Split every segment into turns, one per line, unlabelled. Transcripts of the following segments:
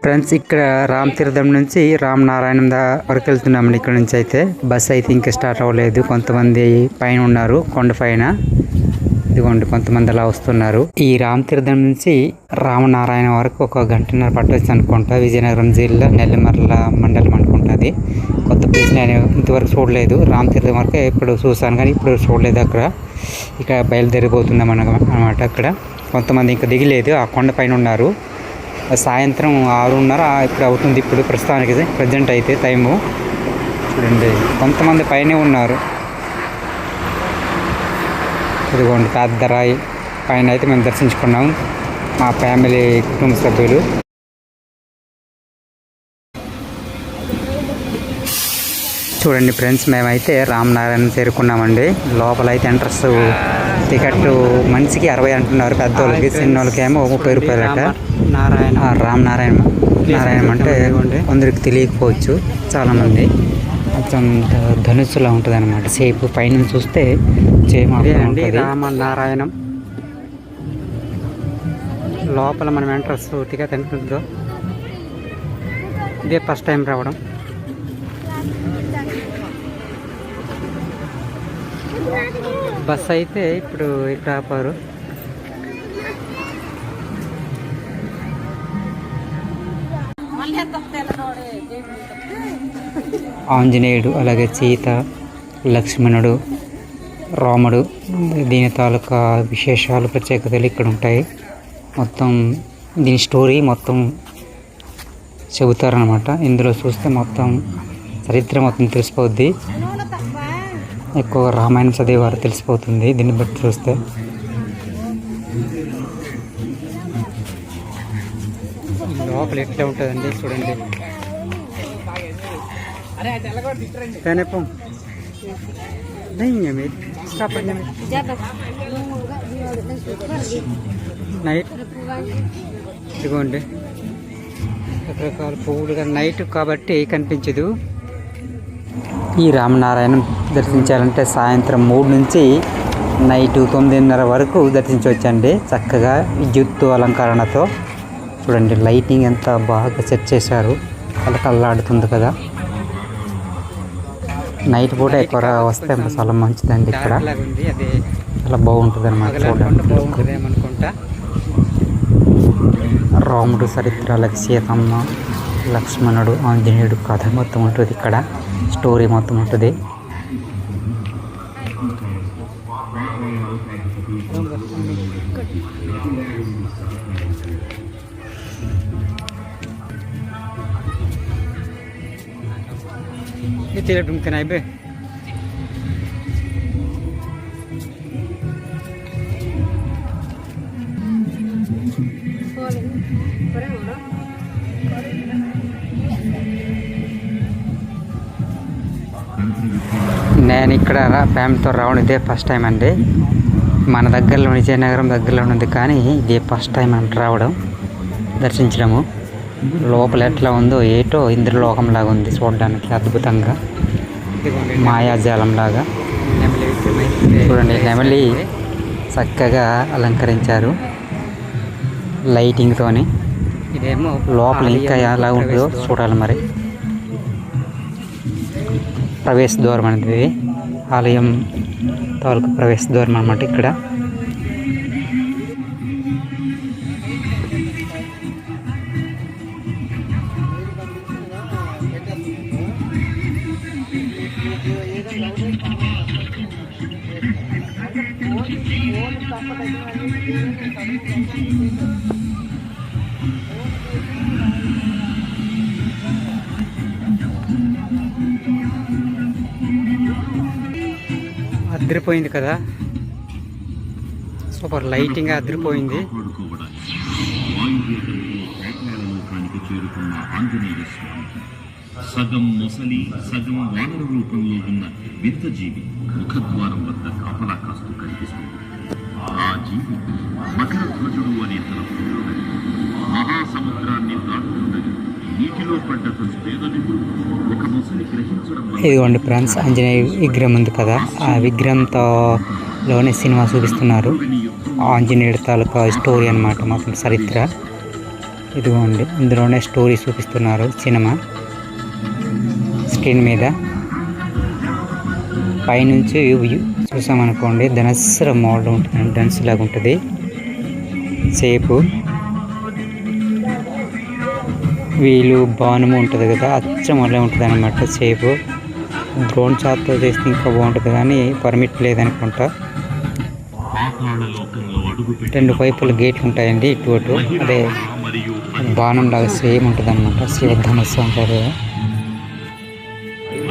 Friends, ఇక్కడ రామ్ తీర్థం నుంచి రామ్ నారాయణం వరకు వెళ్తున్నామండి. ఇక్కడ నుంచి అయితే బస్ అయితే ఇంకా స్టార్ట్ అవ్వలేదు. కొంతమంది పైన ఉన్నారు, కొండ పైన. ఇదిగోండి, కొంతమంది అలా వస్తున్నారు. ఈ రామ్ తీర్థం నుంచి రామనారాయణ వరకు ఒక గంటన్నర పట్టవచ్చు అనుకుంటా. విజయనగరం జిల్లా నెల్లిమర్ల మండలం అనుకుంటుంది. కొత్త ప్లేస్ నేను ఇంతవరకు చూడలేదు. రామ్ తీర్థం వరకే ఇప్పుడు చూసాను, కానీ ఇప్పుడు చూడలేదు. అక్కడ ఇక బయలుదేరిపోతున్నాం అన్నమాట. అక్కడ కొంతమంది ఇంకా దిగలేదు, ఆ కొండ పైన ఉన్నారు. సాయంత్రం 6:30 ఇప్పుడు అవుతుంది. ఇప్పుడు ప్రస్తుతానికి ప్రజెంట్ అయితే టైము చూడండి, కొంతమంది పైనే ఉన్నారు. ఇదిగోండి, పెద్దరాయి పైన అయితే మేము దర్శించుకున్నాం, మా ఫ్యామిలీ కుటుంబ సభ్యులు. చూడండి ఫ్రెండ్స్, మేమైతే రామనారాయణ చేరుకున్నామండి. లోపల అయితే ఎంట్రన్స్ టికెట్ మనిషికి 60 అంటున్నారు, పెద్దోళ్ళకి. చిన్నోళ్ళకి ఏమో 30 రూపాయలట. నారాయణ అంటే కొందరికి తెలియకపోవచ్చు చాలామంది. కొంచెం ధనుస్సులా ఉంటుంది అనమాట షేప్. పైన చూస్తే అండి రామనారాయణం. లోపల మనం ఎంట్రన్స్ టికెట్ ఎంత ఉందో, ఇదే ఫస్ట్ టైం రావడం. బస్ అయితే ఇప్పుడు ఇక్కడ ఆపారు. ఆంజనేయుడు, అలాగే సీత, లక్ష్మణుడు, రాముడు, దీని తాలూకా విశేషాలు, ప్రత్యేకతలు ఇక్కడ ఉంటాయి. మొత్తం దీని స్టోరీ మొత్తం చెబుతారనమాట. ఇందులో చూస్తే మొత్తం చరిత్ర మొత్తం తెలిసిపోద్ది. ఎక్కువ రామాయణం చదివేవారు తెలిసిపోతుంది దీన్ని బట్టి చూస్తే. లోపల ఎట్లా ఉంటుందండి చూడండి. నైట్ ఇదిగోండి, రకరకాల పువ్వులుగా నైట్ కాబట్టి కనిపించదు. ఈ రామనారాయణం దర్శించాలంటే సాయంత్రం 3 నుంచి నైట్ 9:30 వరకు దర్శించవచ్చండి. చక్కగా విద్యుత్ అలంకరణతో చూడండి, లైటింగ్ ఎంత బాగా సెట్ చేశారు, కళ్ళకల్లాడుతుంది కదా. నైట్ పూట ఎక్కువ వస్తే చాలా మంచిదండి. ఇక్కడ చాలా బాగుంటుంది అన్నమాట చూడడానికి. రాముడు చరిత్ర, అలాగే సీతమ్మ, లక్ష్మణుడు, ఆంజనేయుడు కథ మొత్తం ఉంటుంది ఇక్కడ. స్టోరీ మొత్తం ఉంటుంది. నేను ఇక్కడ ఫ్యామిలీతో రావడం ఇదే ఫస్ట్ టైం అండి. మన దగ్గరలో విజయనగరం దగ్గరలో ఉంది, కానీ ఇదే ఫస్ట్ టైం అంటే రావడం, దర్శించడము. లోపల ఎట్లా ఉందో ఏటో ఇంద్రలోకంలాగా ఉంది చూడడానికి, అద్భుతంగా మాయాజాలంలాగా. చూడండి, నెమలి చక్కగా అలంకరించారు లైటింగ్తోని. లోపల ఇంకా ఎలా ఉంటుందో చూడాలి మరి. ప్రవేశ ద్వారం అనేది, ఆలయం తాలూకు ప్రవేశ ద్వారం అన్నమాట ఇక్కడ. అదిరిపోయింది కదా, సూపర్ లైటింగ్ అదిరిపోయింది. సగం మొసలి, సగం వానర రూపంలో ఉన్న వింత జీవి ముఖద్వారం వద్ద కాపలా కాస్తూ కనిపిస్తుంది. ఆ జీవి మకర ధ్వజుడు అనే తన పుత్రుడని, మహాసముద్రాన్ని దాటుతుండగా నీటిలో పడ్డ స్వేదనిధులు ఒక మొసలి గ్రహించడం. ఇదిగోండి ఫ్రెండ్స్, ఆంజనేయ విగ్రహం ఉంది కదా, ఆ విగ్రహంతో లోనే సినిమా చూపిస్తున్నారు. ఆంజనేయుడి తాలూకా స్టోరీ అన్నమాట, మొత్తం చరిత్ర. ఇదిగోండి ఇందులోనే స్టోరీ చూపిస్తున్నారు సినిమా స్క్రీన్ మీద. పైనుంచి చూసామనుకోండి ధనస్సుల మోడల్ ఉంటుంది, ధనస్సు లాగా ఉంటుంది సేపు. వీళ్ళు బాణము ఉంటుంది కదా, అచ్చం వల్లే ఉంటుంది అనమాట సేపు. డ్రోన్ షాట్తో చేస్తే ఇంకా బాగుంటుంది కానీ పర్మిట్ లేదనుకుంటా. 2 వైపులు గేట్లు ఉంటాయండి ఇటు అటు. అదే బాణం లాగా సేమ్ ఉంటుంది అనమాట, శివధనస్సు అంటారు.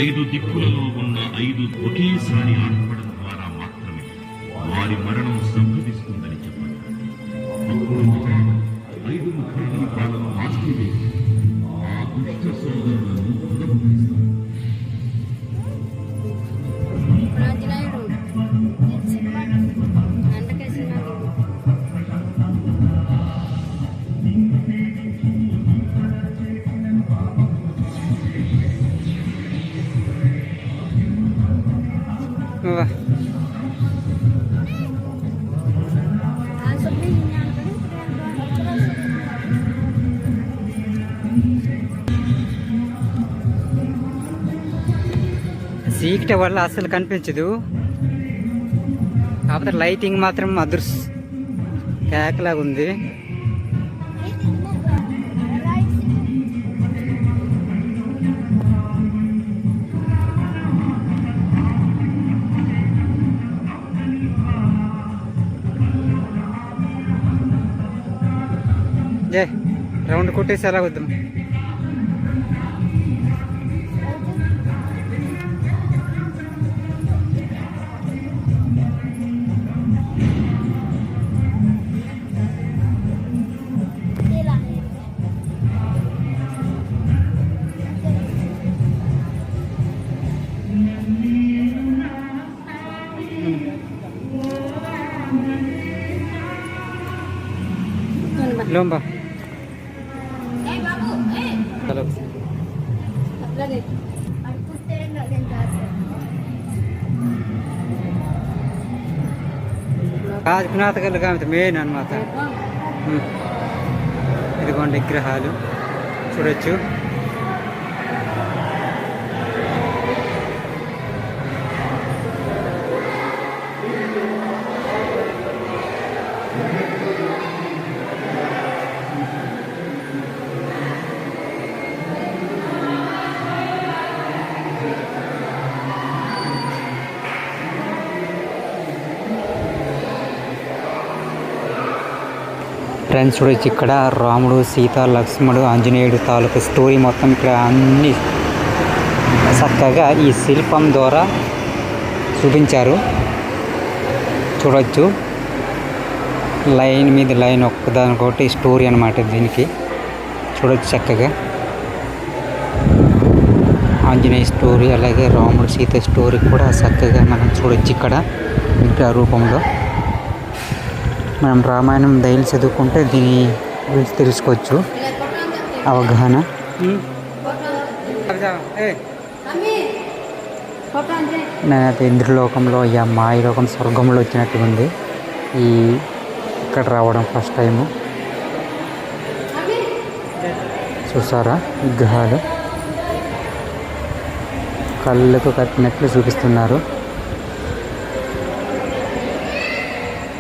5 దిక్కులలో ఉన్న 5 ఒకేసారి ఆడపడం ద్వారా మాత్రమే వారి మరణం సంభవిస్తుందని చెప్పారు. అప్పుడు 5 ముఖాలు వాళ్ళను ఆశ్చర్యవేసి ఆ దుష్ట సోదరులను ఉల్లబోస్తారు.
చీకటి వల్ల అసలు కనిపించదు, కాకపోతే లైటింగ్ మాత్రం కేకలాగా ఉంది. రౌండ్ కొట్టేసి అలా వద్దాం. Lomba. Kalau రాజునాథ గారి మెయిన్ అన్నమాట. ఇదిగోండి విగ్రహాలు చూడొచ్చు. ఫ్రెండ్స్ చూడొచ్చు, ఇక్కడ రాముడు, సీత, లక్ష్మణుడు, ఆంజనేయుడు తాలూకు స్టోరీ మొత్తం ఇక్కడ అన్ని చక్కగా ఈ శిల్పం ద్వారా చూపించారు. చూడొచ్చు లైన్ మీద లైన్ ఒక్కదానికొకటి స్టోరీ అనమాట దీనికి. చూడొచ్చు చక్కగా ఆంజనేయ స్టోరీ, అలాగే రాముడు సీత స్టోరీ కూడా చక్కగా మనం చూడొచ్చు ఇక్కడ విగ్రహ రూపంలో. మనం రామాయణం డైలీ చదువుకుంటే దీని గురించి తెలుసుకోవచ్చు, అవగాహన. నేనైతే ఇంద్రలోకంలో మాయలోకం స్వర్గంలో వచ్చినట్టు ఉంది ఈ ఇక్కడ రావడం ఫస్ట్ టైము. చూసారా విగ్రహాలు కళ్ళకు కట్టినట్లు చూపిస్తున్నారు.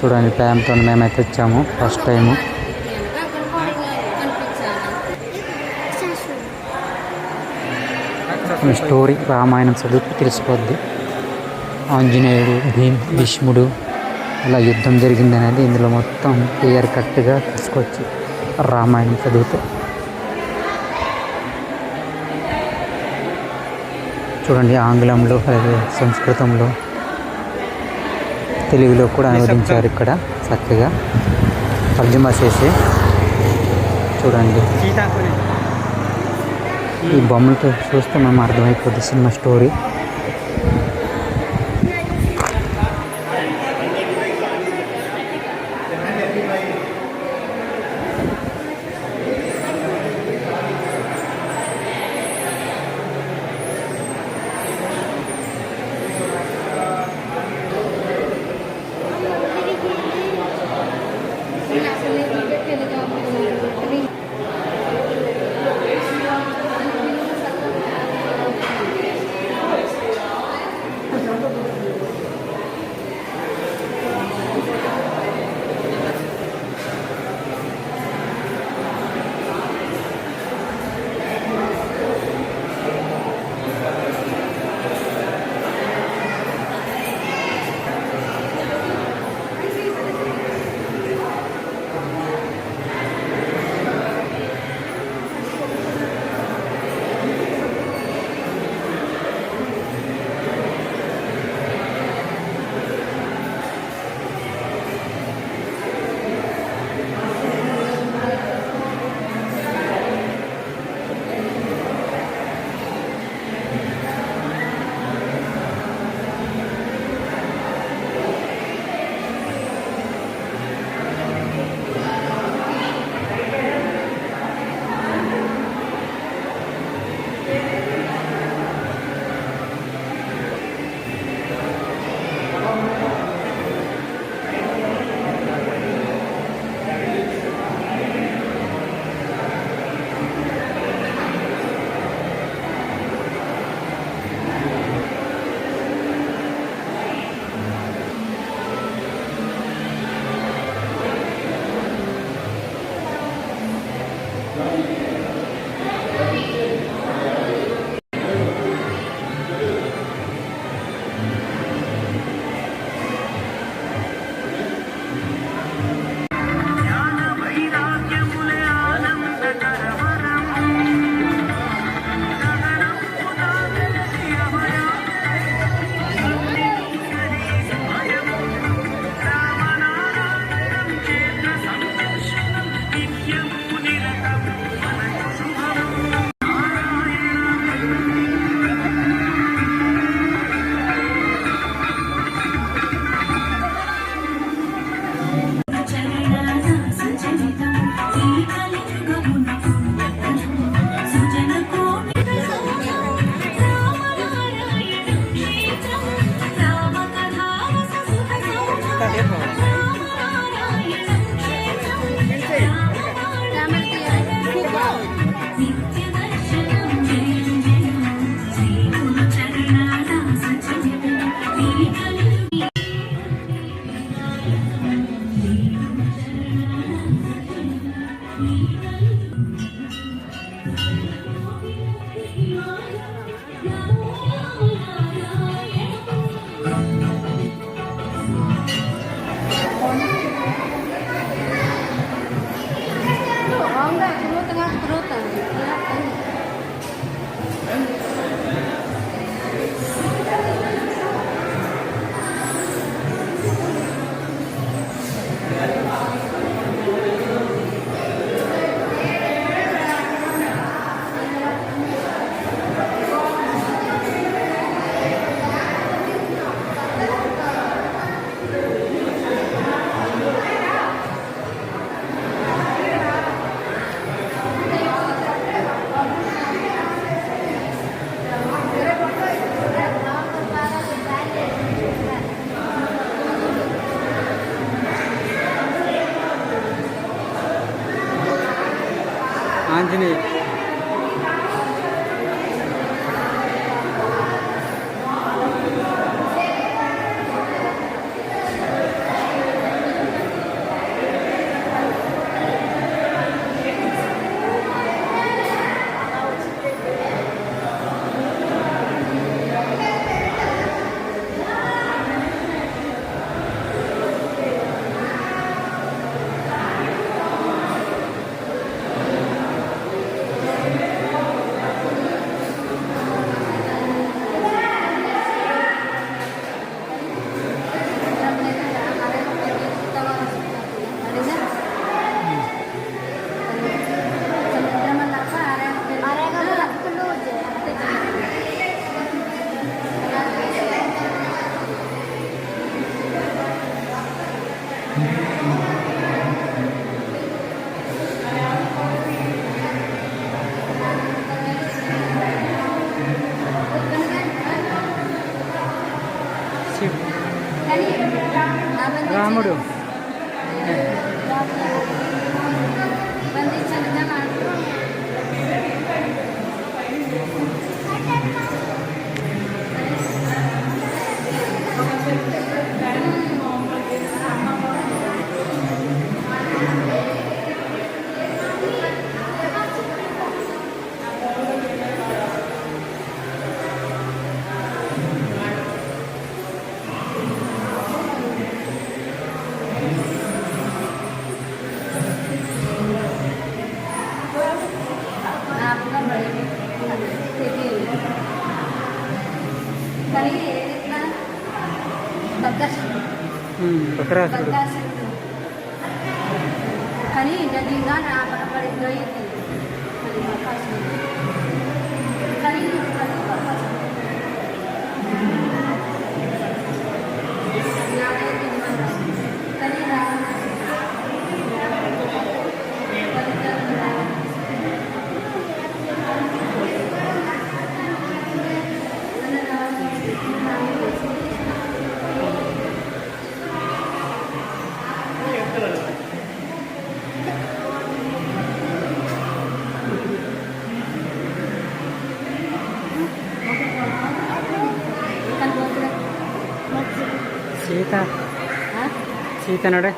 చూడండి ఫ్యామిలీతో మేమైతే వచ్చాము ఫస్ట్ టైము. స్టోరీ రామాయణం చదువుకు తెలిసిపోద్ది. ఆంజనేయుడు, భీష్ముడు అలా యుద్ధం జరిగింది అనేది ఇందులో మొత్తం క్లియర్ కట్గా తీసుకోవచ్చు రామాయణం చదివితే. చూడండి ఆంగ్లంలో అలాగే సంస్కృతంలో తెలుగులో కూడా అనువదించారు ఇక్కడ చక్కగా తర్జుమా చేసి. చూడండి ఈ బొమ్మలతో చూస్తే మనం అర్థమైపోద్ది సినిమా స్టోరీ. ఆంజనేయ రాముడు బకరాసుడు
కానీ జడ్జిగా నా పడపడి కానీ
సీత సీత నడే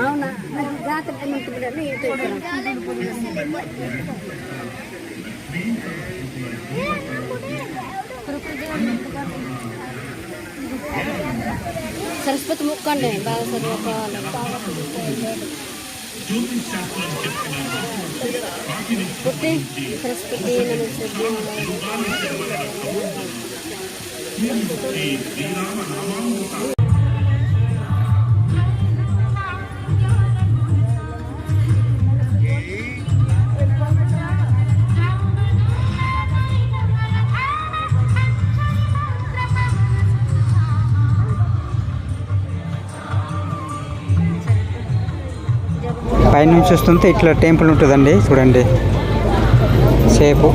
అవునా జాతర సరస్వతి ముక్కండి బాగా చదువుకోవాలి సరస్వతి పైనుంచి చూస్తుంటే ఇట్లా టెంపుల్ ఉంటుందండి, చూడండి సేపు.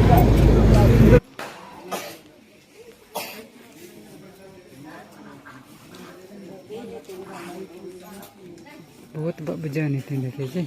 बहुत बजाने थे देखिए जी।